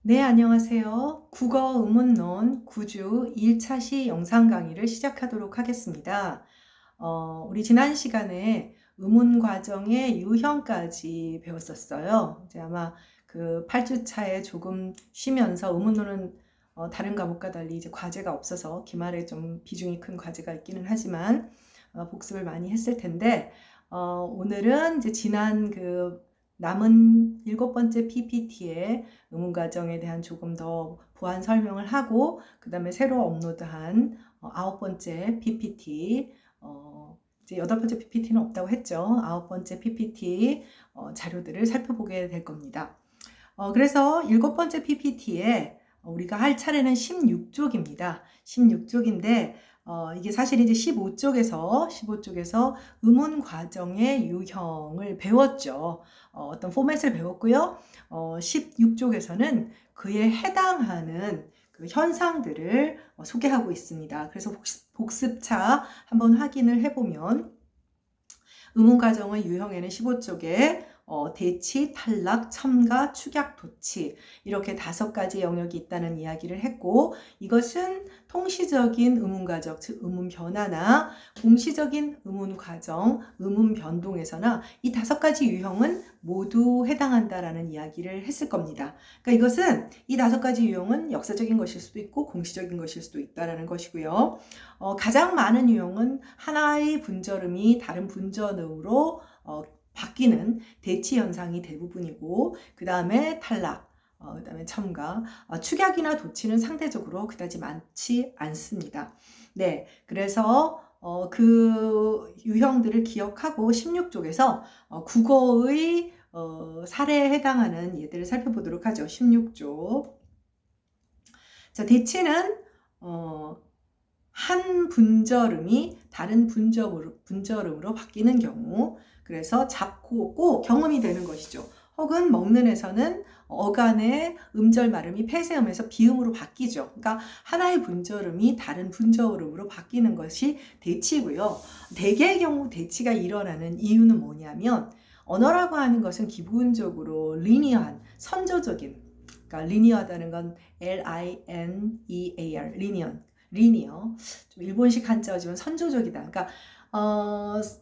네, 안녕하세요. 국어 의문론 9주 1차 시 영상 강의를 시작하도록 하겠습니다. 우리 지난 시간에 의문 과정의 유형까지 배웠었어요. 이제 아마 그 8주 차에 조금 쉬면서 의문론은 다른 과목과 달리 이제 과제가 없어서 기말에 좀 비중이 큰 과제가 있기는 하지만 복습을 많이 했을 텐데 오늘은 이제 지난 그 남은 7번째 PPT의 의문 과정에 대한 조금 더 보완 설명을 하고 그 다음에 새로 업로드한 9번째 PPT 이제 8번째 PPT는 없다고 했죠. 9번째 PPT 자료들을 살펴보게 될 겁니다. 그래서 7번째 PPT에 우리가 할 차례는 16쪽입니다. 16쪽인데 이게 사실 이제 15쪽에서 의문 과정의 유형을 배웠죠. 어떤 포맷을 배웠고요. 16쪽에서는 그에 해당하는 그 현상들을 소개하고 있습니다. 그래서 복습차 한번 확인을 해보면 의문 과정의 유형에는 15쪽에 대치, 탈락, 첨가, 축약, 도치 이렇게 5가지 영역이 있다는 이야기를 했고 이것은 통시적인 의문 과정, 즉 의문 변화나 공시적인 의문 과정, 의문 변동에서나 이 5가지 유형은 모두 해당한다라는 이야기를 했을 겁니다. 그러니까 이것은 이 5가지 유형은 역사적인 것일 수도 있고 공시적인 것일 수도 있다라는 것이고요. 가장 많은 유형은 하나의 분절음이 다른 분절음으로 바뀌는 대치 현상이 대부분이고 그 다음에 탈락, 그 다음에 첨가, 축약이나 도치는 상대적으로 그다지 많지 않습니다. 네, 그래서 그 유형들을 기억하고 16쪽에서 국어의 사례에 해당하는 예들을 살펴보도록 하죠. 16쪽. 자, 대치는 한 분절음이 다른 분절음으로 바뀌는 경우, 그래서 잡고 꼭 경험이 되는 것이죠. 혹은 먹는 에서는 어간의 음절 발음이 폐쇄음에서 비음으로 바뀌죠. 그러니까 하나의 분절음이 다른 분절음으로 바뀌는 것이 대치고요. 대개의 경우 대치가 일어나는 이유는 뭐냐면 언어라고 하는 것은 기본적으로 리니어한, 선조적인, 그러니까 리니어하다는 건 L-I-N-E-A-R, 리니어. 좀 일본식 한자어지만 선조적이다. 그러니까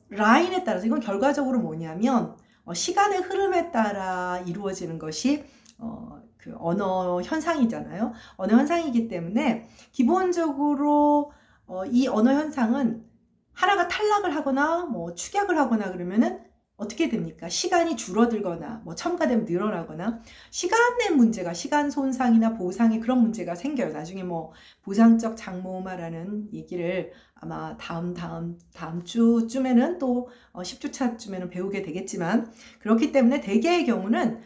라인에 따라서 이건 결과적으로 뭐냐면 시간의 흐름에 따라 이루어지는 것이 그 언어 현상이잖아요. 언어 현상이기 때문에 기본적으로 이 언어 현상은 하나가 탈락을 하거나 뭐 축약을 하거나 그러면은 어떻게 됩니까? 시간이 줄어들거나 뭐 첨가되면 늘어나거나 시간의 문제가, 시간 손상이나 보상에 그런 문제가 생겨요. 나중에 뭐 보상적 장모음화라는 얘기를 아마 다음 주쯤에는 또 10주차쯤에는 배우게 되겠지만 그렇기 때문에 대개의 경우는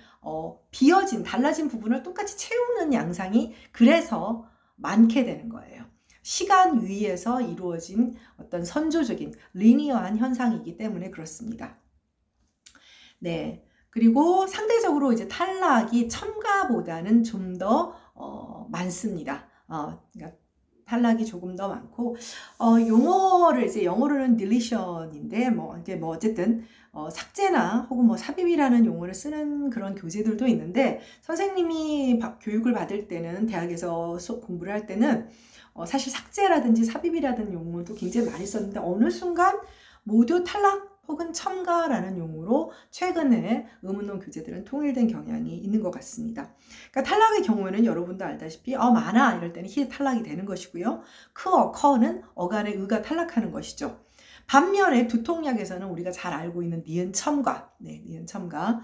비어진, 달라진 부분을 똑같이 채우는 양상이 그래서 많게 되는 거예요. 시간 위에서 이루어진 어떤 선조적인 리니어한 현상이기 때문에 그렇습니다. 네. 그리고 상대적으로 이제 탈락이 첨가보다는 좀 더 많습니다. 그러니까 탈락이 조금 더 많고 용어를 이제 영어로는 deletion인데 이게 어쨌든 삭제나 혹은 삽입이라는 용어를 쓰는 그런 교재들도 있는데 선생님이 교육을 받을 때는 대학에서 공부를 할 때는 사실 삭제라든지 삽입이라는 용어도 굉장히 많이 썼는데 어느 순간 모두 탈락 혹은 첨가라는 용어로 최근에 의문론 교재들은 통일된 경향이 있는 것 같습니다. 그러니까 탈락의 경우에는 여러분도 알다시피 많아 이럴 때는 히 탈락이 되는 것이고요. 커는 어간의 의가 탈락하는 것이죠. 반면에 두통약에서는 우리가 잘 알고 있는 니은 첨가, 니은 첨가,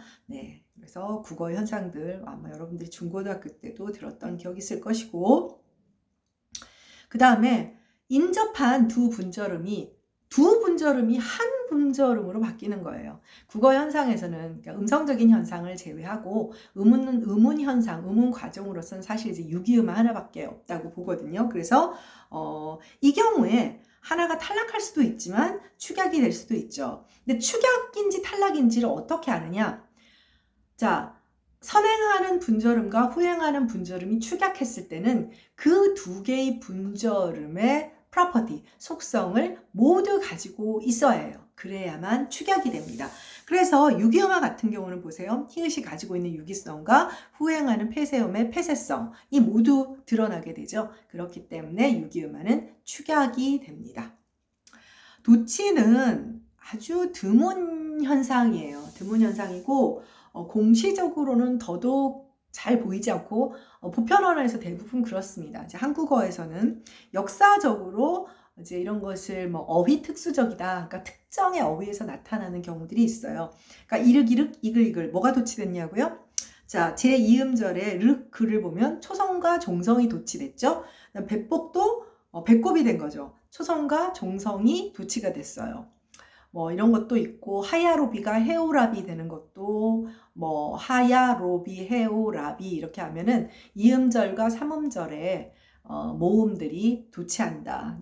그래서 국어 현상들 아마 여러분들이 중고등학교 때도 들었던 기억이 있을 것이고, 그 다음에 인접한 두 분절음이 한 분절음으로 바뀌는 거예요. 국어 현상에서는 그러니까 음성적인 현상을 제외하고 의문 현상, 의문 과정으로서는 사실 이제 유기음은 하나밖에 없다고 보거든요. 그래서 이 경우에 하나가 탈락할 수도 있지만 축약이 될 수도 있죠. 근데 축약인지 탈락인지를 어떻게 아느냐? 자, 선행하는 분절음과 후행하는 분절음이 축약했을 때는 그 2개의 분절음의 property, 속성을 모두 가지고 있어야 해요. 그래야만 축약이 됩니다. 그래서 유기음화 같은 경우는 보세요. 히읗이 가지고 있는 유기성과 후행하는 폐쇄음의 폐쇄성이 모두 드러나게 되죠. 그렇기 때문에 유기음화는 축약이 됩니다. 도치는 아주 드문 현상이에요. 드문 현상이고 공시적으로는 더더욱 잘 보이지 않고 보편 언어에서 대부분 그렇습니다. 이제 한국어에서는 역사적으로 이제 이런 것을 뭐 어휘 특수적이다. 그러니까 특정의 어휘에서 나타나는 경우들이 있어요. 그러니까 이륵이륵 이글이글 뭐가 도치됐냐고요? 자, 제2음절에 륵 글을 보면 초성과 종성이 도치됐죠. 배복도 배꼽이 된 거죠. 초성과 종성이 도치가 됐어요. 뭐 이런 것도 있고 하야로비가 헤오라비 되는 것도 뭐 하야로비 헤오라비 이렇게 하면은 2음절과 3음절에 모음들이 도치한다.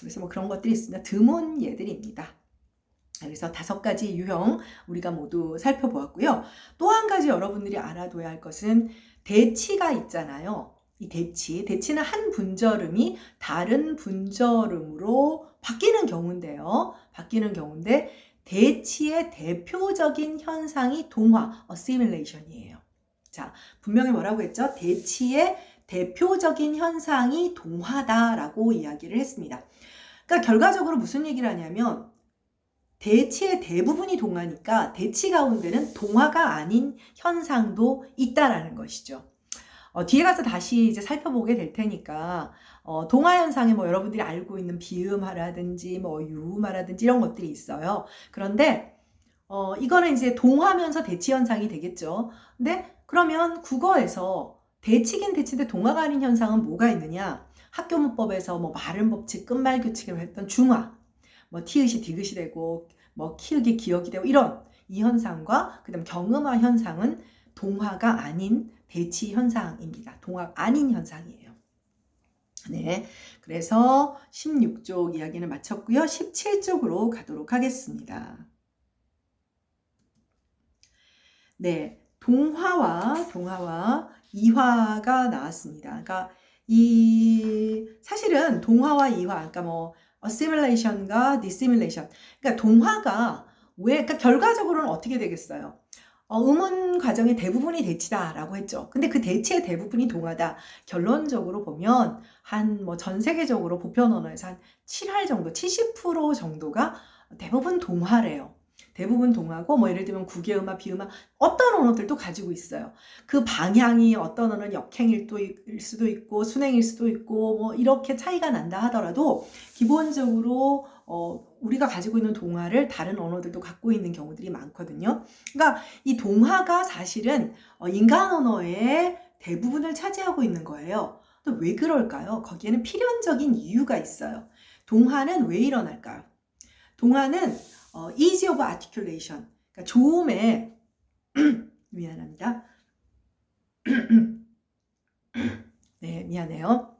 그래서 뭐 그런 것들이 있습니다. 드문 예들입니다. 그래서 5가지 유형 우리가 모두 살펴보았고요. 또 한 가지 여러분들이 알아둬야 할 것은 대치가 있잖아요. 이 대치는 한 분절음이 다른 분절음으로 바뀌는 경우인데요. 대치의 대표적인 현상이 동화, assimilation이에요. 자, 분명히 뭐라고 했죠? 대치의 대표적인 현상이 동화다라고 이야기를 했습니다. 그러니까 결과적으로 무슨 얘기를 하냐면 대치의 대부분이 동화니까 대치 가운데는 동화가 아닌 현상도 있다라는 것이죠. 뒤에 가서 다시 이제 살펴보게 될 테니까 동화 현상에 뭐 여러분들이 알고 있는 비음화라든지 뭐 유음화라든지 이런 것들이 있어요. 그런데 이거는 이제 동화면서 대치 현상이 되겠죠. 근데 그러면 국어에서 대치긴 대치인데 동화가 아닌 현상은 뭐가 있느냐? 학교문법에서 뭐 말음 법칙, 끝말 규칙을 했던 중화, 뭐 티읕이 디귿이 되고 뭐 키읔이 기역이 되고 이런 이 현상과 그다음 경음화 현상은 동화가 아닌 대치 현상입니다. 동화 아닌 현상이에요. 네, 그래서 16쪽 이야기는 마쳤고요. 17쪽으로 가도록 하겠습니다. 네, 동화와 이화가 나왔습니다. 그러니까 사실은 동화와 이화, 그러니까 뭐 assimilation과 dissimilation. 그러니까 동화가 그러니까 결과적으로는 어떻게 되겠어요? 음운 과정의 대부분이 대치다라고 했죠. 근데 그 대치의 대부분이 동화다. 결론적으로 보면 뭐 전 세계적으로 보편 언어에서 한 7할 정도, 70% 정도가 대부분 동화래요. 대부분 동화고 뭐 예를 들면 국외음악, 비음악 어떤 언어들도 가지고 있어요. 그 방향이 어떤 언어는 역행일 수도 있고 순행일 수도 있고 뭐 이렇게 차이가 난다 하더라도 기본적으로 우리가 가지고 있는 동화를 다른 언어들도 갖고 있는 경우들이 많거든요. 그러니까 이 동화가 사실은 인간 언어의 대부분을 차지하고 있는 거예요. 또 왜 그럴까요? 거기에는 필연적인 이유가 있어요. 동화는 왜 일어날까요? 동화는 ease of articulation, 그러니까 조음의 미안합니다. 네, 미안해요.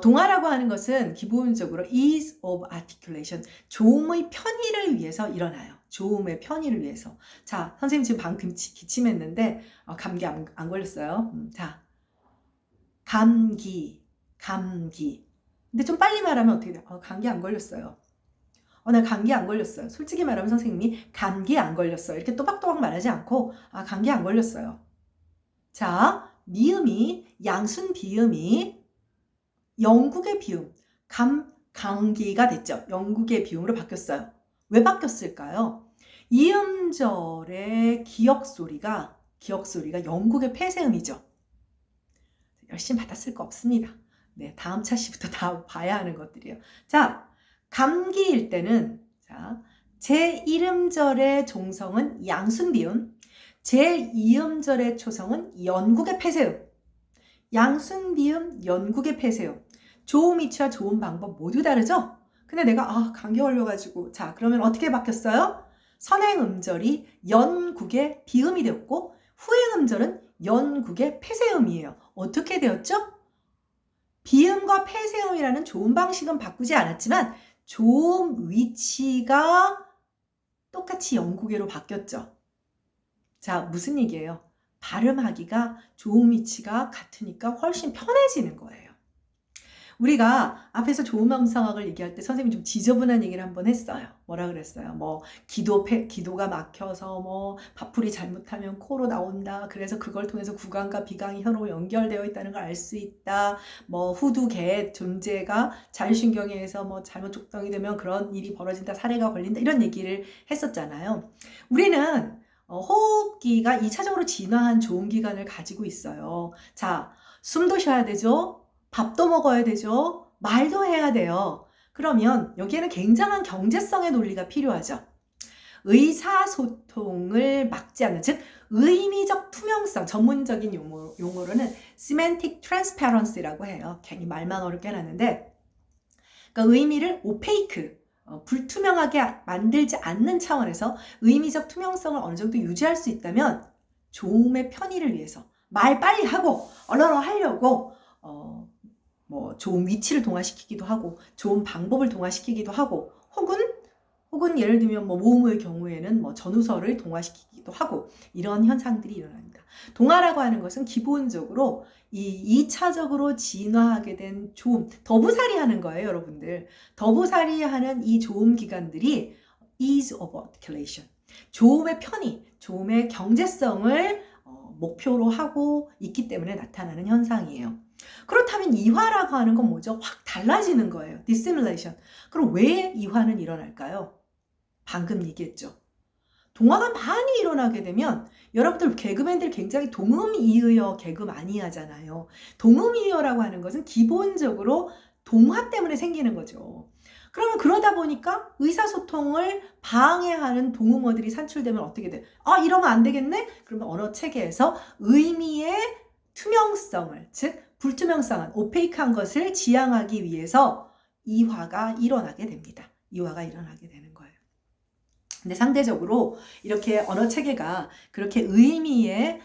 동화라고 하는 것은 기본적으로 ease of articulation, 조음의 편의를 위해서 일어나요. 조음의 편의를 위해서. 자, 선생님 지금 방금 기침했는데 감기 안 걸렸어요. 자, 감기. 근데 좀 빨리 말하면 어떻게 돼요? 감기 안 걸렸어요. 나 감기 안 걸렸어요. 솔직히 말하면 선생님이 감기 안 걸렸어요. 이렇게 또박또박 말하지 않고 감기 안 걸렸어요. 자, 미음이 양순 비음이 영국의 비음 감기가 됐죠. 영국의 비음으로 바뀌었어요. 왜 바뀌었을까요? 이음절의 기역 소리가 영국의 폐쇄음이죠. 열심히 받았을 거 없습니다. 네, 다음 차시부터 다 봐야 하는 것들이에요. 자, 감기일 때는 제1음절의 종성은 양순 비음, 제2음절의 초성은 영국의 폐쇄음. 양순 비음, 영국의 폐쇄음. 조음 위치와 조음 방법 모두 다르죠? 근데 내가 감기 걸려가지고 그러면 어떻게 바뀌었어요? 선행 음절이 영국의 비음이 되었고 후행 음절은 영국의 폐쇄음이에요. 어떻게 되었죠? 비음과 폐쇄음이라는 조음 방식은 바꾸지 않았지만 조음 위치가 똑같이 영국어로 바뀌었죠. 자, 무슨 얘기예요? 발음하기가 조음 위치가 같으니까 훨씬 편해지는 거예요. 우리가 앞에서 좋은 명상학을 얘기할 때 선생님이 좀 지저분한 얘기를 한번 했어요. 뭐라 그랬어요? 뭐 기도가 막혀서 뭐 밥풀이 잘못하면 코로 나온다. 그래서 그걸 통해서 구강과 비강이 혀로 연결되어 있다는 걸 알 수 있다. 뭐 후두개 존재가 자율신경에 의해서 뭐 잘못 족동이 되면 그런 일이 벌어진다. 사례가 걸린다. 이런 얘기를 했었잖아요. 우리는 호흡기가 2차적으로 진화한 좋은 기관을 가지고 있어요. 자, 숨도 쉬어야 되죠. 밥도 먹어야 되죠. 말도 해야 돼요. 그러면 여기에는 굉장한 경제성의 논리가 필요하죠. 의사소통을 막지 않는, 즉 의미적 투명성, 전문적인 용어로는 semantic transparency라고 해요. 괜히 말만 어렵게 해놨는데, 그러니까 의미를 오페이크, 불투명하게 만들지 않는 차원에서 의미적 투명성을 어느 정도 유지할 수 있다면 좋음의 편의를 위해서 말 빨리 하고 얼른 하려고 뭐 좋은 위치를 동화시키기도 하고 좋은 방법을 동화시키기도 하고 혹은 예를 들면 뭐 모음의 경우에는 뭐 전우서를 동화시키기도 하고 이런 현상들이 일어납니다. 동화라고 하는 것은 기본적으로 이 2차적으로 진화하게 된 조음, 더부살이 하는 거예요, 여러분들. 더부살이 하는 이 조음 기관들이 ease of articulation, 조음의 편의, 조음의 경제성을 목표로 하고 있기 때문에 나타나는 현상이에요. 그렇다면 이화라고 하는 건 뭐죠? 확 달라지는 거예요. dissimulation. 그럼 왜 이화는 일어날까요? 방금 얘기했죠. 동화가 많이 일어나게 되면 여러분들 개그맨들 굉장히 동음이의어 개그 많이 하잖아요. 동음이의어라고 하는 것은 기본적으로 동화 때문에 생기는 거죠. 그러면 그러다 보니까 의사소통을 방해하는 동음어들이 산출되면 어떻게 돼? 아, 이러면 안 되겠네? 그러면 언어 체계에서 의미의 투명성을, 즉 불투명성한 오페이크한 것을 지향하기 위해서 이화가 일어나게 됩니다. 이화가 일어나게 되는 거예요. 근데 상대적으로 이렇게 언어 체계가 그렇게 의미의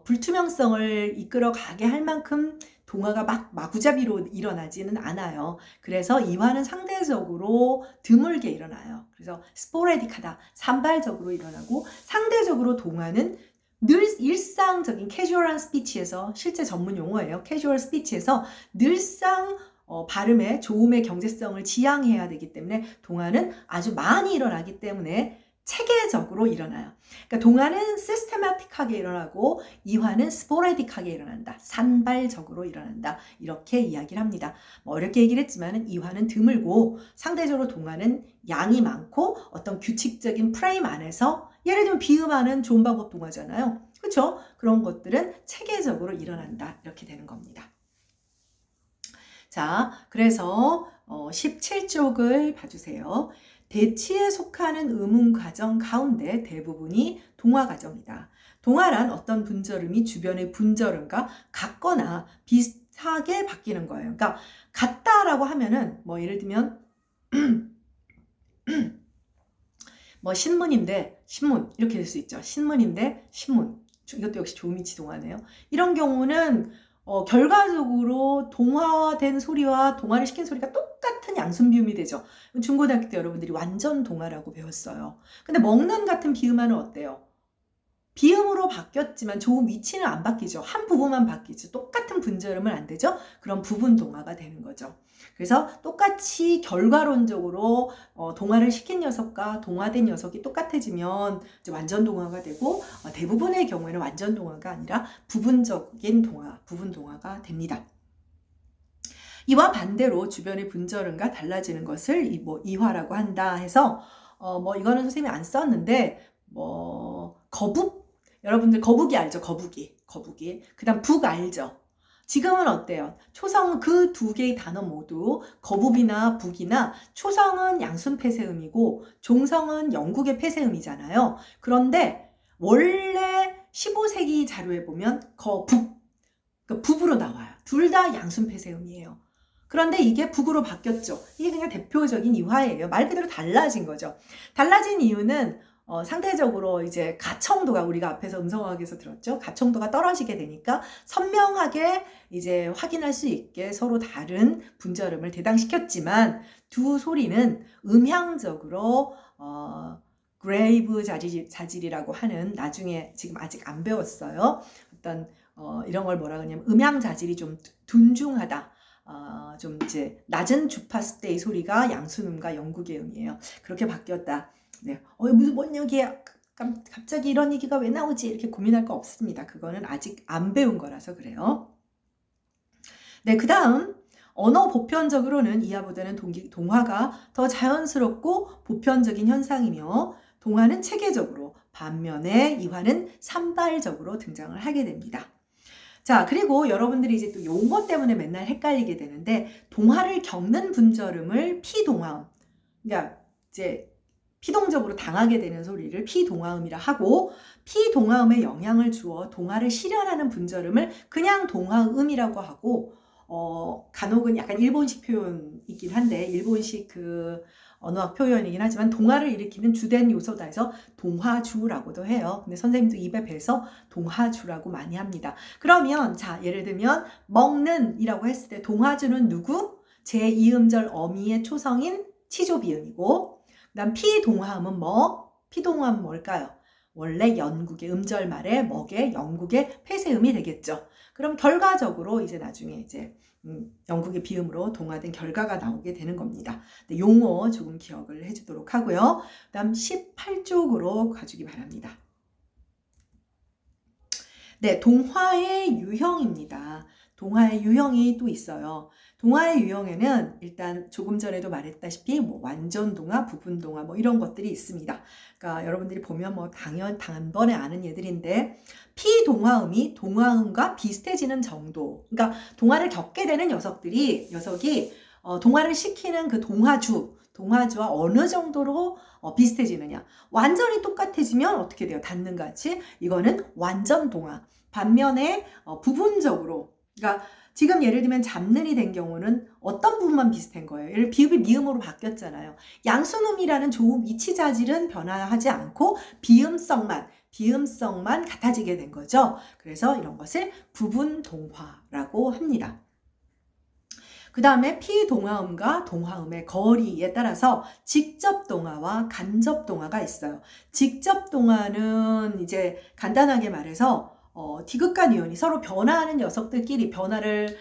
불투명성을 이끌어 가게 할 만큼 동화가 막 마구잡이로 일어나지는 않아요. 그래서 이화는 상대적으로 드물게 일어나요. 그래서 스포레딕하다, 산발적으로 일어나고, 상대적으로 동화는 늘 일상적인 캐주얼한 스피치에서, 실제 전문 용어예요. 캐주얼 스피치에서 늘상 발음의 조음의 경제성을 지향해야 되기 때문에 동화는 아주 많이 일어나기 때문에 체계적으로 일어나요. 그러니까 동화는 시스테마틱하게 일어나고 이화는 스포레딕하게 일어난다. 산발적으로 일어난다. 이렇게 이야기를 합니다. 뭐 어렵게 얘기를 했지만 이화는 드물고 상대적으로 동화는 양이 많고 어떤 규칙적인 프레임 안에서, 예를 들면 비음하는 좋은 방법 동화잖아요. 그렇죠? 그런 것들은 체계적으로 일어난다. 이렇게 되는 겁니다. 자, 그래서 17쪽을 봐주세요. 대치에 속하는 음운 과정 가운데 대부분이 동화 과정이다. 동화란 어떤 분절음이 주변의 분절음과 같거나 비슷하게 바뀌는 거예요. 그러니까 같다라고 하면은 뭐 예를 들면 뭐 신문인데 신문 이렇게 될 수 있죠. 신문인데 신문. 이것도 역시 조미치 동화네요. 이런 경우는 결과적으로 동화된 소리와 동화를 시킨 소리가 똑같은 양순 비음이 되죠. 중고등학교 때 여러분들이 완전 동화라고 배웠어요. 근데 먹는 같은 비음화는 어때요? 비음으로 바뀌었지만 조음 위치는 안 바뀌죠. 한 부분만 바뀌죠. 똑같은 분절음은 안 되죠. 그럼 부분 동화가 되는 거죠. 그래서 똑같이 결과론적으로 동화를 시킨 녀석과 동화된 녀석이 똑같아지면 이제 완전 동화가 되고, 대부분의 경우에는 완전 동화가 아니라 부분적인 동화, 부분 동화가 됩니다. 이와 반대로 주변의 분절음과 달라지는 것을 이화라고 한다 해서 뭐 이거는 선생님이 안 썼는데 뭐 거북, 여러분들 거북이 알죠? 거북이. 그다음 북 알죠? 지금은 어때요? 초성은 그 두 개의 단어 모두 거북이나 북이나 초성은 양순 폐쇄음이고 종성은 영국의 폐쇄음이잖아요. 그런데 원래 15세기 자료에 보면 거북, 그러니까 북으로 나와요. 둘 다 양순 폐쇄음이에요. 그런데 이게 북으로 바뀌었죠. 이게 그냥 대표적인 이화예요. 말 그대로 달라진 거죠. 달라진 이유는 상대적으로 이제 가청도가, 우리가 앞에서 음성학에서 들었죠. 가청도가 떨어지게 되니까 선명하게 이제 확인할 수 있게 서로 다른 분절음을 대당시켰지만 두 소리는 음향적으로 그레이브 자질이라고 하는, 나중에 지금 아직 안 배웠어요. 어떤 이런 걸 뭐라 그러냐면 음향 자질이 좀 둔중하다. 좀 이제 낮은 주파수 때의 소리가 양순음과 영국의 음이에요. 그렇게 바뀌었다. 네. 무슨 뭔 얘기야? 갑자기 이런 얘기가 왜 나오지? 이렇게 고민할 거 없습니다. 그거는 아직 안 배운 거라서 그래요. 네, 그 다음 언어 보편적으로는 이하보다는 동화가 더 자연스럽고 보편적인 현상이며 동화는 체계적으로 반면에 이화는 산발적으로 등장을 하게 됩니다. 자, 그리고 여러분들이 이제 또 용어 때문에 맨날 헷갈리게 되는데 동화를 겪는 분절음을 피동화음, 그러니까 이제 피동적으로 당하게 되는 소리를 피동화음이라 하고 피동화음에 영향을 주어 동화를 실현하는 분절음을 그냥 동화음이라고 하고 간혹은 약간 일본식 표현이긴 한데 일본식 그 언어학 표현이긴 하지만 동화를 일으키는 주된 요소다 해서 동화주라고도 해요. 근데 선생님도 입에 배서 동화주라고 많이 합니다. 그러면 자, 예를 들면 먹는 이라고 했을 때 동화주는 누구? 제2음절 어미의 초성인 치조비음이고 그다음 피동화음은 뭐? 피동화음은 뭘까요? 원래 연국의 음절 말에 먹의 영국의 폐쇄음이 되겠죠. 그럼 결과적으로 이제 나중에 이제 영국의 비음으로 동화된 결과가 나오게 되는 겁니다. 용어 조금 기억을 해주도록 하고요. 그 다음 18쪽으로 가주기 바랍니다. 네, 동화의 유형입니다. 동화의 유형이 또 있어요. 동화의 유형에는 일단 조금 전에도 말했다시피 뭐 완전 동화, 부분 동화 뭐 이런 것들이 있습니다. 그러니까 여러분들이 보면 뭐 단번에 아는 예들인데 피동화음이 동화음과 비슷해지는 정도. 그러니까 동화를 겪게 되는 녀석이 동화를 시키는 그 동화주와 어느 정도로 비슷해지느냐. 완전히 똑같아지면 어떻게 돼요? 닿는같이 이거는 완전 동화. 반면에 부분적으로, 그러니까 지금 예를 들면 잡는이 된 경우는 어떤 부분만 비슷한 거예요. 비읍이 미음으로 바뀌었잖아요. 양순음이라는 조음 위치 자질은 변화하지 않고 비음성만 같아지게 된 거죠. 그래서 이런 것을 부분 동화라고 합니다. 그 다음에 피동화음과 동화음의 거리에 따라서 직접 동화와 간접 동화가 있어요. 직접 동화는 이제 간단하게 말해서 디귿과 니온이 서로 변화하는 녀석들끼리 변화를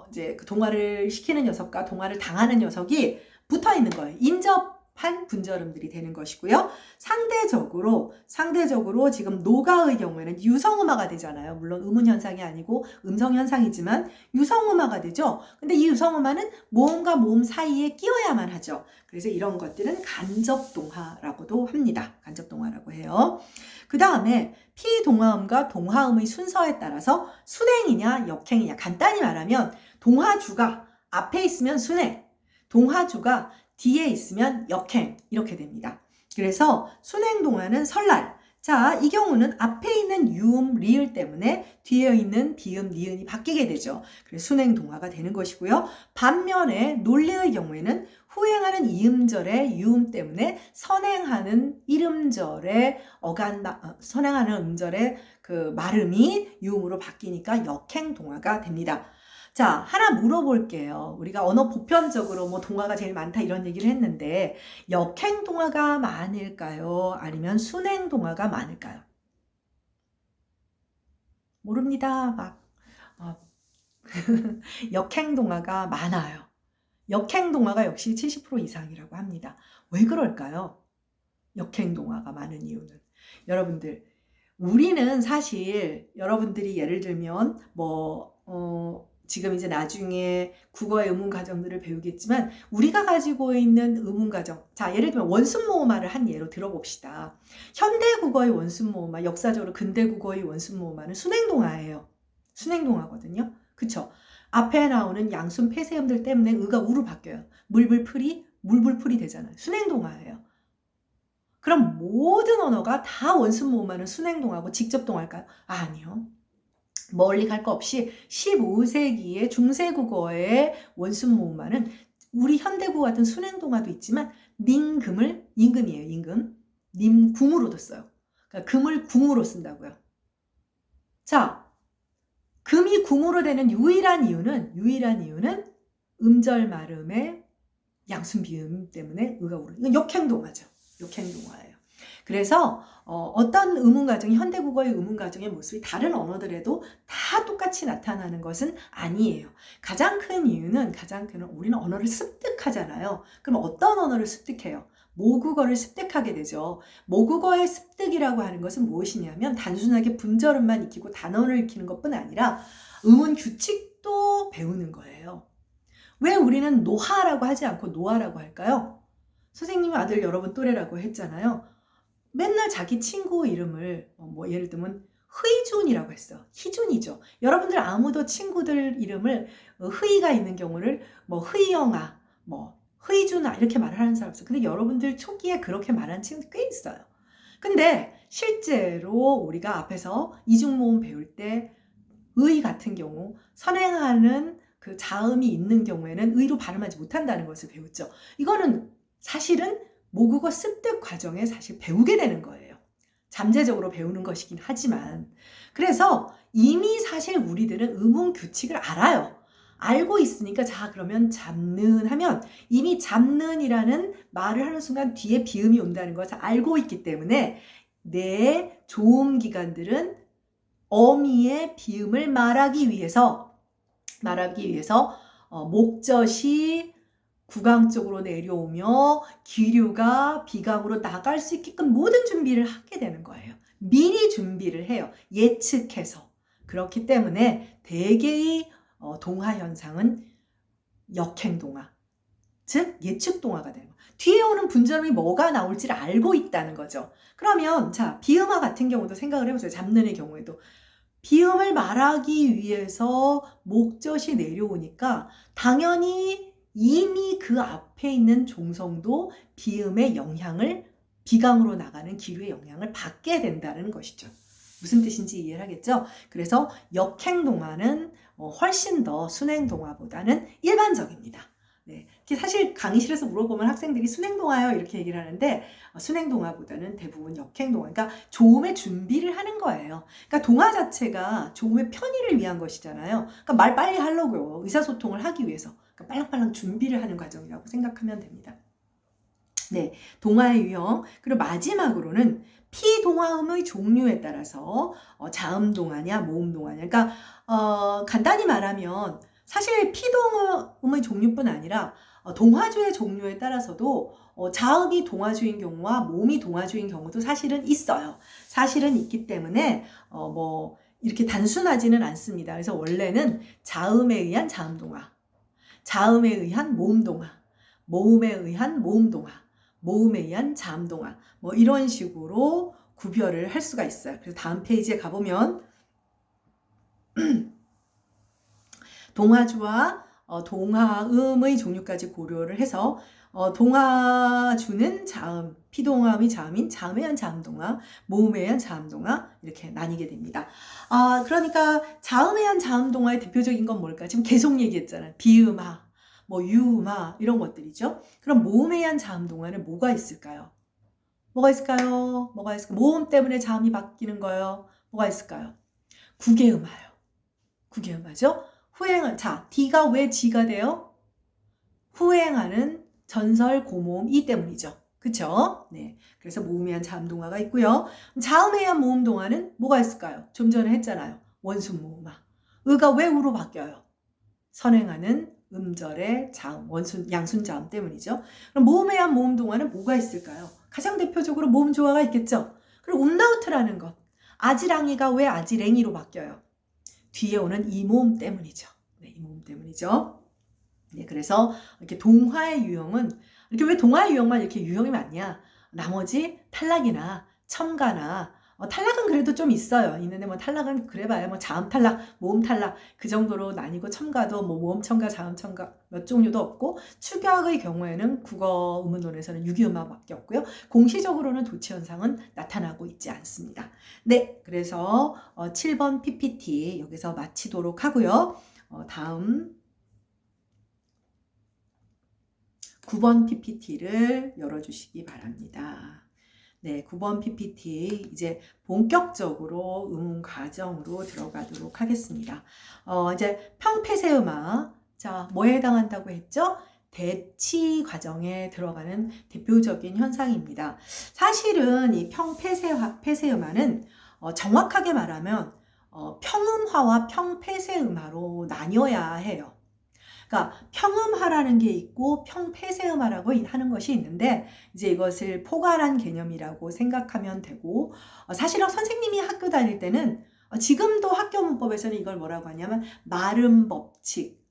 이제 그 동화를 시키는 녀석과 동화를 당하는 녀석이 붙어 있는 거예요. 인접한 분절음들이 되는 것이고요. 상대적으로 지금 노가의 경우에는 유성음화가 되잖아요. 물론 음운 현상이 아니고 음성 현상이지만 유성음화가 되죠. 근데 이 유성음화는 모음과 모음 사이에 끼어야만 하죠. 그래서 이런 것들은 간접동화라고도 합니다. 간접동화라고 해요. 그 다음에 피동화음과 동화음의 순서에 따라서 순행이냐 역행이냐. 간단히 말하면 동화주가 앞에 있으면 순행, 동화주가 뒤에 있으면 역행 이렇게 됩니다. 그래서 순행동화는 설날. 자, 이 경우는 앞에 있는 유음, 리을 때문에 뒤에 있는 비음, 니은이 바뀌게 되죠. 그래서 순행동화가 되는 것이고요. 반면에 논리의 경우에는 후행하는 이음절의 유음 때문에 선행하는 일음절의 선행하는 음절의 그 말음이 유음으로 바뀌니까 역행동화가 됩니다. 자, 하나 물어볼게요. 우리가 언어 보편적으로 뭐 동화가 제일 많다 이런 얘기를 했는데 역행 동화가 많을까요? 아니면 순행 동화가 많을까요? 모릅니다. 역행 동화가 많아요. 역행 동화가 역시 70% 이상이라고 합니다. 왜 그럴까요? 역행 동화가 많은 이유는 여러분들 우리는 사실 여러분들이 예를 들면 지금 이제 나중에 국어의 의문 가정들을 배우겠지만 우리가 가지고 있는 의문 가정, 자 예를 들면 원순 모음화를 한 예로 들어봅시다. 현대 국어의 원순 모음화, 역사적으로 근대 국어의 원순 모음화는 순행동화예요. 순행동화거든요. 그쵸? 앞에 나오는 양순 폐쇄음들 때문에 의가 우로 바뀌어요. 물불풀이 되잖아요. 순행동화예요. 그럼 모든 언어가 다 원순 모음화는 순행동화고 직접동화일까요? 아니요. 멀리 갈 거 없이 15세기의 중세국어의 원순 모음화는 우리 현대국어 같은 순행동화도 있지만 임금이에요. 임금. 님궁으로도 써요. 그러니까 금을 궁으로 쓴다고요. 자, 금이 궁으로 되는 유일한 이유는 음절 말음의 양순 비음 때문에 의가 오르는. 이건 역행동화죠. 역행동화예요. 그래서 어떤 의문 가정이 현대국어의 의문 가정의 모습이 다른 언어들에도 다 똑같이 나타나는 것은 아니에요. 가장 큰 이유는 우리는 언어를 습득하잖아요. 그럼 어떤 언어를 습득해요? 모국어를 습득하게 되죠. 모국어의 습득이라고 하는 것은 무엇이냐면 단순하게 분절음만 익히고 단어를 익히는 것뿐 아니라 음운 규칙도 배우는 거예요. 왜 우리는 노하라고 하지 않고 노아라고 할까요? 선생님이 아들 여러분 또래라고 했잖아요. 맨날 자기 친구 이름을 뭐 예를 들면 흐이준이라고 했어. 희준이죠. 여러분들 아무도 친구들 이름을 흐이가 있는 경우를 뭐 흐이영아, 뭐 흐이준아 이렇게 말을 하는 사람 없어. 근데 여러분들 초기에 그렇게 말하는 친구들 꽤 있어요. 근데 실제로 우리가 앞에서 이중모음 배울 때 의 같은 경우 선행하는 그 자음이 있는 경우에는 의로 발음하지 못한다는 것을 배웠죠. 이거는 사실은 모국어 습득 과정에 사실 배우게 되는 거예요. 잠재적으로 배우는 것이긴 하지만. 그래서 이미 사실 우리들은 음운 규칙을 알아요. 알고 있으니까 자 그러면 잡는 하면 이미 잡는이라는 말을 하는 순간 뒤에 비음이 온다는 것을 알고 있기 때문에 내 조음 기관들은 어미의 비음을 말하기 위해서 목젖이 구강 쪽으로 내려오며 기류가 비강으로 나갈 수 있게끔 모든 준비를 하게 되는 거예요. 미리 준비를 해요. 예측해서. 그렇기 때문에 대개의 동화 현상은 역행동화, 즉 예측동화가 되는 거예요. 뒤에 오는 분절음이 뭐가 나올지를 알고 있다는 거죠. 그러면 자 비음화 같은 경우도 생각을 해보세요. 잡는의 경우에도 비음을 말하기 위해서 목젖이 내려오니까 당연히 이미 그 앞에 있는 종성도 비음의 영향을 비강으로 나가는 기류의 영향을 받게 된다는 것이죠. 무슨 뜻인지 이해하겠죠? 그래서 역행동화는 훨씬 더 순행동화보다는 일반적입니다. 네, 사실 강의실에서 물어보면 학생들이 순행동화요 이렇게 얘기를 하는데 순행동화보다는 대부분 역행동화, 그러니까 조음의 준비를 하는 거예요. 그러니까 동화 자체가 조음의 편의를 위한 것이잖아요. 그러니까 말 빨리 하려고요. 의사소통을 하기 위해서. 그러니까 빨랑빨랑 준비를 하는 과정이라고 생각하면 됩니다. 네, 동화의 유형. 그리고 마지막으로는 피동화음의 종류에 따라서 자음동화냐 모음동화냐. 그러니까 간단히 말하면 사실 피동화음의 종류뿐 아니라 동화주의 종류에 따라서도 자음이 동화주인 경우와 모음이 동화주인 경우도 사실은 있어요. 사실은 있기 때문에 뭐 이렇게 단순하지는 않습니다. 그래서 원래는 자음에 의한 자음동화, 자음에 의한 모음동화, 모음에 의한 모음동화, 모음에 의한 자음동화 뭐 이런 식으로 구별을 할 수가 있어요. 그래서 다음 페이지에 가보면 동화주와 동화음의 종류까지 고려를 해서 동화주는 자음, 피동화음이 자음인 자음에 의한 자음동화, 모음에 의한 자음동화 이렇게 나뉘게 됩니다. 그러니까 자음에 의한 자음동화의 대표적인 건 뭘까? 지금 계속 얘기했잖아요. 비음화, 뭐 유음화 이런 것들이죠. 그럼 모음에 의한 자음동화는 뭐가 있을까요? 뭐가 있을까요? 뭐가 있을까요? 모음 때문에 자음이 바뀌는 거예요. 뭐가 있을까요? 구개음화요. 구개음화죠? 자, D가 왜 G가 돼요? 후행하는 전설 고모음 이 때문이죠. 그쵸? 네. 그래서 모음에 의한 자음동화가 있고요. 자음에 의한 모음동화는 뭐가 있을까요? 좀 전에 했잖아요. 원순모음화. 의가 왜 우로 바뀌어요? 선행하는 음절의 자음, 양순자음 때문이죠. 그럼 모음에 의한 모음동화는 뭐가 있을까요? 가장 대표적으로 모음조화가 있겠죠. 그리고 음라우트라는 것. 아지랑이가 왜 아지랭이로 바뀌어요? 뒤에 오는 이 모음 때문이죠. 네, 이 모음 때문이죠. 네, 그래서 이렇게 동화의 유형은 이렇게 왜 동화의 유형만 이렇게 유형이 많냐? 나머지 탈락이나 첨가나 탈락은 그래도 좀 있어요. 있는데 뭐 탈락은 그래봐야 뭐 자음 탈락, 모음 탈락 그 정도로 나뉘고 첨가도 뭐 모음 첨가, 자음 첨가 몇 종류도 없고 축약의 경우에는 국어 의문론에서는 유기음화밖에 없고요. 공시적으로는 도치 현상은 나타나고 있지 않습니다. 네, 그래서 7번 PPT 여기서 마치도록 하고요. 다음 9번 PPT를 열어주시기 바랍니다. 네, 9번 PPT 이제 본격적으로 음운 과정으로 들어가도록 하겠습니다. 이제 평폐세음화, 자, 뭐에 해당한다고 했죠? 대치 과정에 들어가는 대표적인 현상입니다. 사실은 이 평폐쇄음화는 정확하게 말하면 평음화와 평폐쇄음화로 나뉘어야 해요. 그러니까 평음화라는 게 있고 평폐쇄음화라고 하는 것이 있는데 이제 이것을 포괄한 개념이라고 생각하면 되고 사실은 선생님이 학교 다닐 때는 지금도 학교 문법에서는 이걸 뭐라고 하냐면 말음 법칙,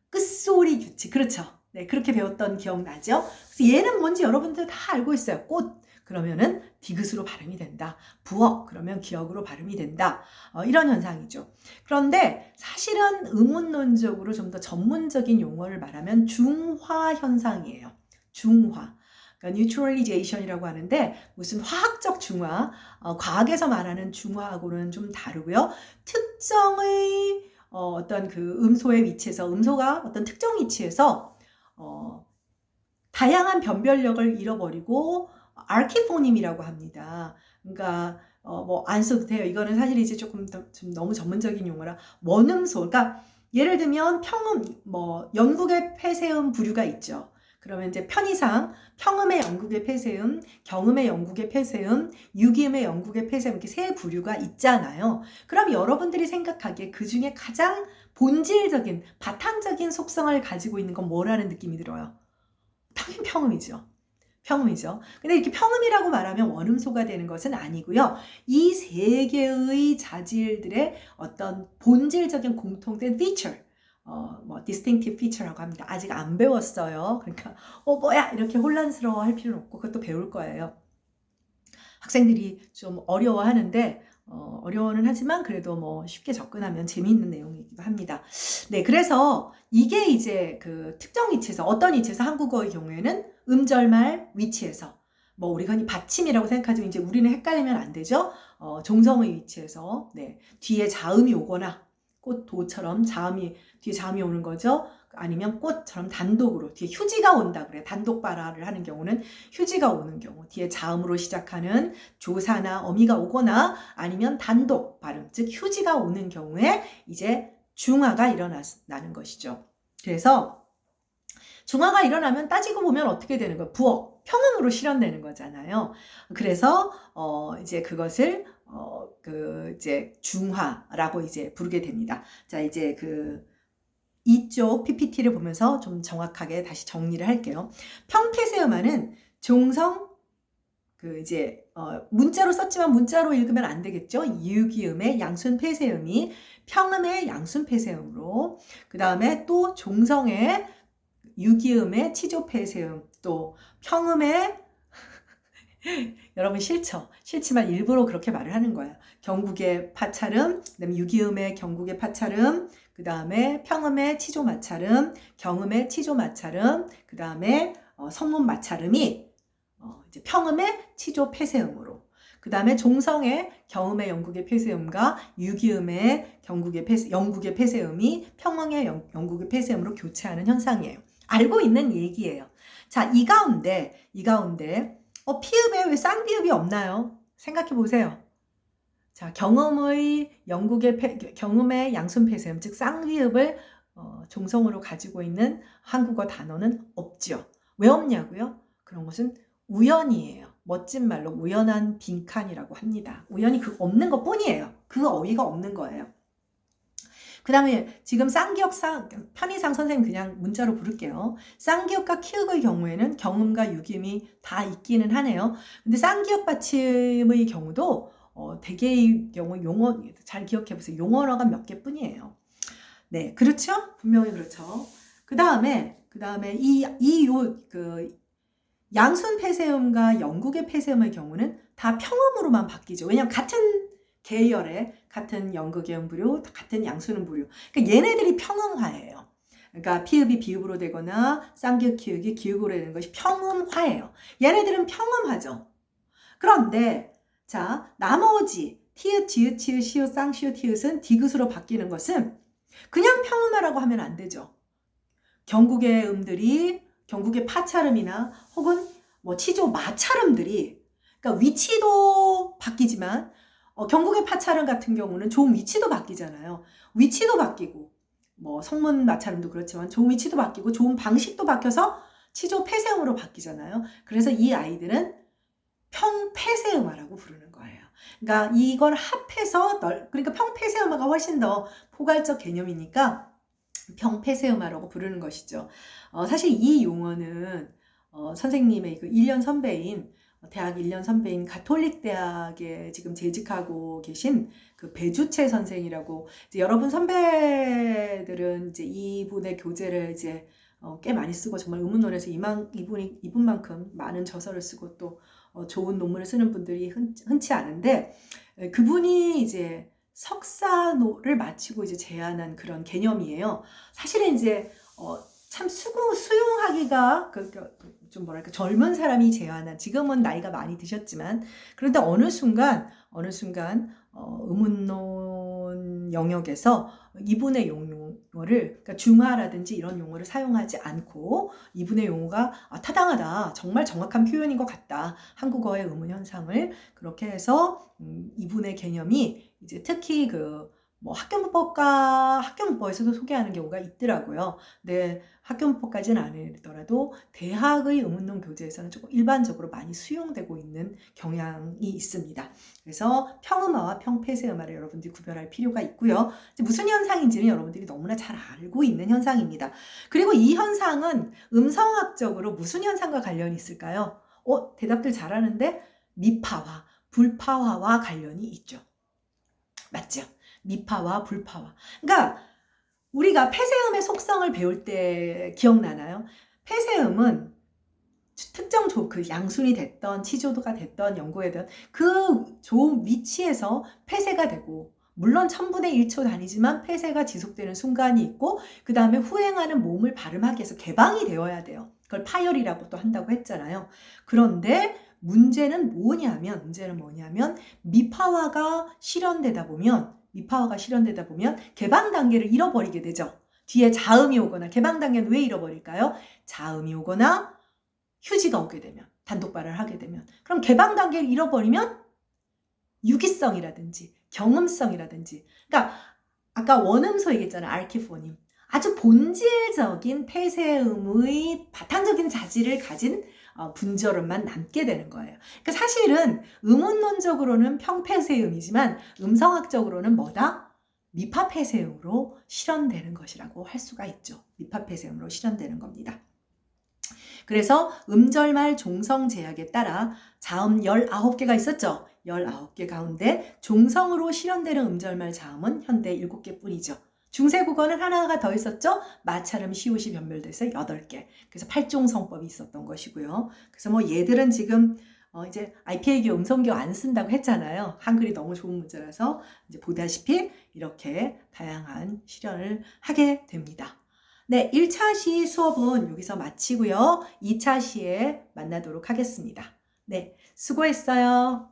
끝소리 규칙, 그렇죠? 네, 그렇게 배웠던 기억나죠? 그래서 얘는 뭔지 여러분들 다 알고 있어요. 꽃 그러면은 디귿으로 발음이 된다. 부엌 그러면 기역으로 발음이 된다. 이런 현상이죠. 그런데 사실은 의문론적으로 좀 더 전문적인 용어를 말하면 중화 현상이에요. 중화. 그러니까 neutralization이라고 하는데 무슨 화학적 중화, 과학에서 말하는 중화하고는 좀 다르고요. 특정의 어떤 그 음소의 위치에서 음소가 어떤 특정 위치에서 다양한 변별력을 잃어버리고 아키포님이라고 합니다. 그러니까 뭐 안 써도 돼요. 이거는 사실 이제 조금 좀 너무 전문적인 용어라 원음소. 그러니까 예를 들면 평음 뭐 영국의 폐쇄음 부류가 있죠. 그러면 이제 편의상 평음의 영국의 폐쇄음, 경음의 영국의 폐쇄음, 유기음의 영국의 폐쇄음 이렇게 세 부류가 있잖아요. 그럼 여러분들이 생각하기에 그 중에 가장 본질적인 바탕적인 속성을 가지고 있는 건 뭐라는 느낌이 들어요? 당연히 평음이죠. 평음이죠. 근데 이렇게 평음이라고 말하면 원음소가 되는 것은 아니고요. 이 세 개의 자질들의 어떤 본질적인 공통된 feature, 뭐 distinctive feature라고 합니다. 아직 안 배웠어요. 그러니까 뭐야 이렇게 혼란스러워 할 필요는 없고 그것도 배울 거예요. 학생들이 좀 어려워하는데 어려워는 하지만 그래도 뭐 쉽게 접근하면 재미있는 내용이기도 합니다. 네, 그래서 이게 이제 그 특정 위치에서 어떤 위치에서 한국어의 경우에는 음절말 위치에서 뭐 우리가 흔히 받침이라고 생각하지만 이제 우리는 헷갈리면 안 되죠. 종성의 위치에서 네, 뒤에 자음이 오거나 꽃도처럼 뒤에 자음이 오는 거죠. 아니면 꽃처럼 단독으로 뒤에 휴지가 온다 그래. 단독 발화를 하는 경우는 휴지가 오는 경우 뒤에 자음으로 시작하는 조사나 어미가 오거나 아니면 단독 발음 즉 휴지가 오는 경우에 이제 중화가 일어나는 것이죠. 그래서 중화가 일어나면 따지고 보면 어떻게 되는 거예요? 부억, 평음으로 실현되는 거잖아요. 그래서 이제 그것을 이제 중화라고 이제 부르게 됩니다. 자, 이제 이쪽 PPT를 보면서 좀 정확하게 다시 정리를 할게요. 평폐쇄음화는 종성 이제 문자로 썼지만 문자로 읽으면 안 되겠죠. 유기음의 양순 폐쇄음이 평음의 양순 폐쇄음으로 그 다음에 또 종성의 유기음의 치조 폐쇄음 또 평음의 여러분 싫죠? 싫지만 일부러 그렇게 말을 하는 거예요. 경국의 파찰음, 그다음에 유기음의 경국의 파찰음, 그 다음에 평음의 치조 마찰음, 경음의 치조 마찰음, 그 다음에 성문 마찰음이 이제 평음의 치조 폐쇄음으로, 그 다음에 종성의 경음의 영국의 폐쇄음과 유기음의 영국의 폐쇄음이 평음의 영국의 폐쇄음으로 교체하는 현상이에요. 알고 있는 얘기예요. 자, 이 가운데 피읍에 왜 쌍비읍이 없나요? 생각해 보세요. 자, 경음의 양순 폐쇄음, 즉 쌍비읍을 종성으로 가지고 있는 한국어 단어는 없죠. 왜 없냐고요? 그런 것은 우연이에요. 멋진 말로 우연한 빈칸이라고 합니다. 우연히 없는 것 뿐이에요. 그 어휘가 없는 거예요. 그 다음에 지금 쌍기역상 편의상 선생님 그냥 문자로 부를게요. 쌍기역과 키읔의 경우에는 경음과 유기음이 다 있기는 하네요. 근데 쌍기역 받침의 경우도 대개의 경우 용어 잘 기억해 보세요. 용어가 몇 개뿐이에요. 네, 그렇죠? 분명히 그렇죠. 그 다음에 양순 폐쇄음과 영국의 폐쇄음의 경우는 다 평음으로만 바뀌죠. 왜냐하면 같은 계열의 같은 영국의 음부류, 같은 양순 음부류. 그러니까 얘네들이 평음화예요. 그러니까 피읍이 비읍으로 되거나 쌍기역 키읔이 기역으로 되는 것이 평음화예요. 얘네들은 평음화죠. 그런데 자, 나머지 티읕, 지읒, 치읒, 시읒, 쌍시읒, 티읒은 디귿으로 바뀌는 것은 그냥 평음화라고 하면 안 되죠. 경국의 파찰음이나 혹은 뭐 치조 마찰음들이 그러니까 위치도 바뀌지만 경국의 파찰음 같은 경우는 좀 위치도 바뀌잖아요. 위치도 바뀌고 뭐 성문 마찰음도 그렇지만 좋은 위치도 바뀌고 좋은 방식도 바뀌어서 치조 폐쇄음으로 바뀌잖아요. 그래서 이 아이들은 평폐쇄음화라고 부르는 거예요. 그러니까 이걸 합해서 그러니까 평폐쇄음화가 훨씬 더 포괄적 개념이니까 평폐쇄음화라고 부르는 것이죠. 사실 이 용어는 선생님의 그 1년 선배인 대학 1년 선배인 가톨릭 대학에 지금 재직하고 계신 그 배주채 선생이라고, 이제 여러분 선배들은 이제 이분의 교재를 이제 꽤 많이 쓰고 정말 의문론에서 이분만큼 많은 저서를 쓰고 또 좋은 논문을 쓰는 분들이 흔치 않은데, 그분이 이제 석사를 마치고 이제 제안한 그런 개념이에요. 사실은 이제 참 수용하기가 좀 뭐랄까 젊은 사람이 제안한, 지금은 나이가 많이 드셨지만 그런데 어느 순간 의문론 영역에서 이분의 용어를, 그러니까 중화라든지 이런 용어를 사용하지 않고 이분의 용어가 타당하다, 정말 정확한 표현인 것 같다, 한국어의 의문 현상을, 그렇게 해서 이분의 개념이 이제 특히 뭐 학교문법에서도 소개하는 경우가 있더라고요. 근데 학교문법까지는 아니더라도 대학의 의문론 교재에서는 조금 일반적으로 많이 수용되고 있는 경향이 있습니다. 그래서 평음화와 평폐쇄음화를 여러분들이 구별할 필요가 있고요. 무슨 현상인지는 여러분들이 너무나 잘 알고 있는 현상입니다. 그리고 이 현상은 음성학적으로 무슨 현상과 관련이 있을까요? 대답들 잘하는데 미파화, 불파화와 관련이 있죠. 맞죠? 미파와 불파화. 그러니까 우리가 폐쇄음의 속성을 배울 때 기억나나요? 폐쇄음은 특정 그 양순이 됐던 치조도가 됐던 연고에 그 좋은 위치에서 폐쇄가 되고, 물론 1000분의 1초 단위지만 폐쇄가 지속되는 순간이 있고, 그 다음에 후행하는 몸을 발음하기 위해서 개방이 되어야 돼요. 그걸 파열이라고 또 한다고 했잖아요. 그런데 문제는 뭐냐면 미파화가 실현되다 보면 개방 단계를 잃어버리게 되죠. 뒤에 자음이 오거나, 개방 단계는 왜 잃어버릴까요? 자음이 오거나 휴지가 오게 되면, 단독 발언을 하게 되면, 그럼 개방 단계를 잃어버리면 유기성이라든지 경음성이라든지, 그러니까 아까 원음소 얘기했잖아요. 알키포님. 아주 본질적인 폐쇄음의 바탕적인 자질을 가진 분절음만 남게 되는 거예요. 그러니까 사실은 음운론적으로는 평폐쇄음이지만 음성학적으로는 뭐다? 미파폐쇄음으로 실현되는 것이라고 할 수가 있죠. 미파폐쇄음으로 실현되는 겁니다. 그래서 음절말 종성 제약에 따라 자음 19개가 있었죠. 19개 가운데 종성으로 실현되는 음절말 자음은 현대 7개 뿐이죠. 중세국어는 하나가 더 있었죠. 마찰음, 시옷이 변별돼서 8개. 그래서 8종성법이 있었던 것이고요. 그래서 뭐 얘들은 지금 이제 IPA교 음성교 안 쓴다고 했잖아요. 한글이 너무 좋은 문제라서 이제 보다시피 이렇게 다양한 실현을 하게 됩니다. 네, 1차 시 수업은 여기서 마치고요. 2차 시에 만나도록 하겠습니다. 네, 수고했어요.